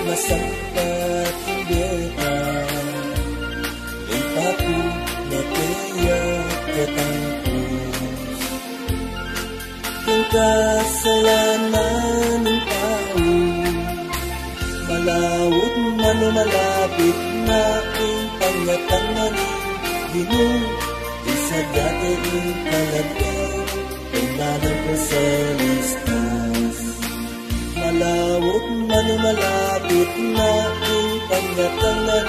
nasampat beta Ipaku neteya ketangkus Yung kasalanan ng tao Malawot man o malapit na ang pangatangan Ginoo isa dati ang kalagay Kailangan ko sa listas Malawot man o malapit na ang pangatangan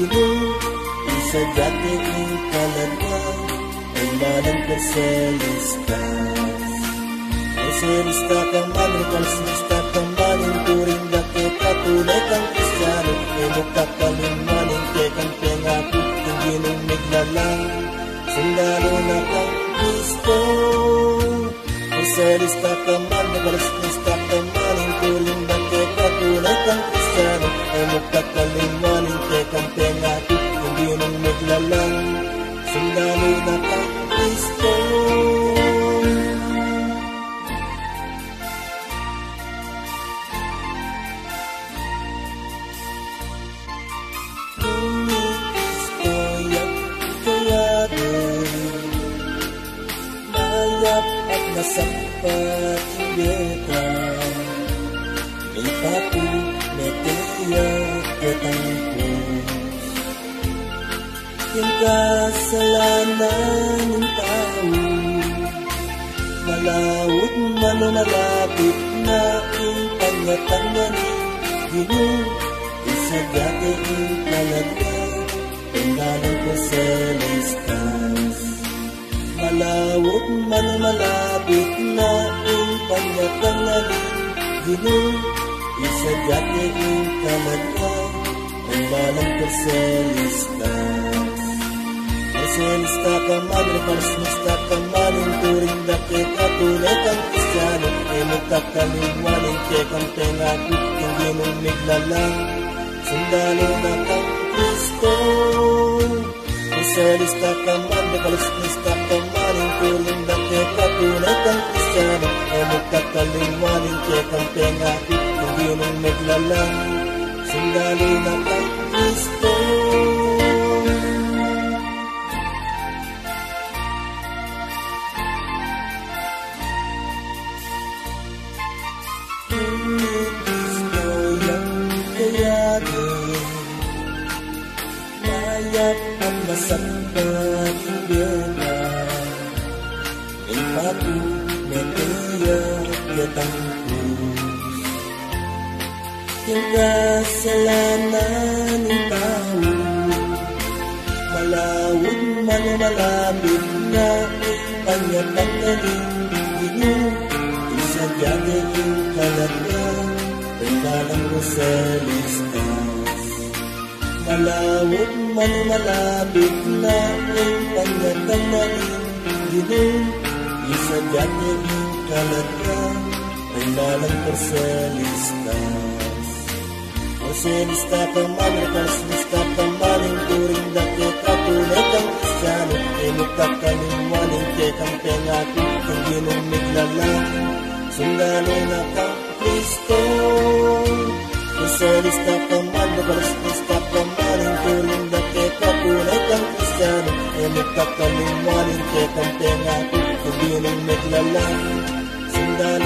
Ginoo isa dati ang kalagay Kailangan ko sa listas Lista ka man, lista ka man Ang turing dati katunay kang Kristiyano Ay magkakalimanin kay kang pengako Ang ginong naglalang Sundalo na kang Kristo Lista ka man, lista ka man Ang turing dati katunay kang Kristiyano Ay magkakalimanin kay kang pengako Ang ginong naglalang Sundalo na kang Kristo Nasampat beta Ipaku neteya ketangkus Yung kasalanan ng tao Malawot man o malapit na ang pangatangan Ginoo isa dati ang kalagay Kailangan ko sa listas Malawot man o malapit na ang pangatangan Ginoo isa dati ang kalagay Kailangan ko sa listas Lista ka man, lista ka man Ang turing dati katunay kang Kristiyano Ay magkakaliwanin kay kang pengako Ang ginong naglalang Sundalo na kang Kristo Lista ka man, lista ka man Ang turing dati katunay kang Kristiyano Ay magkakaliwanin kay kang pengako Ang ginong naglalang Sundalo na kang Kristo Mayat at nasampat beta Ipaku neteya ketangkus Yung kasalanan ng tao Malawot man o malapit na ang pangatanganin Ginoo isa dati ang kalagay Kailangan ko sa listas Malawot man o malapit na ang pangatangan Ginoo isa dati ang kalagay Kailangan ko sa listas Lista ka man, lista ka man Ang turing dati katunay kang Kristiyano Ay magkakaliwanin kay kang pengako Ang ginong naglalang Sundalo na kang Kristo Lista ka man, lista ka man Ang turing dati katunay kang Kristiyano Ay magkakaliwanin kay kang pengako Ang ginong naglalang Sundalo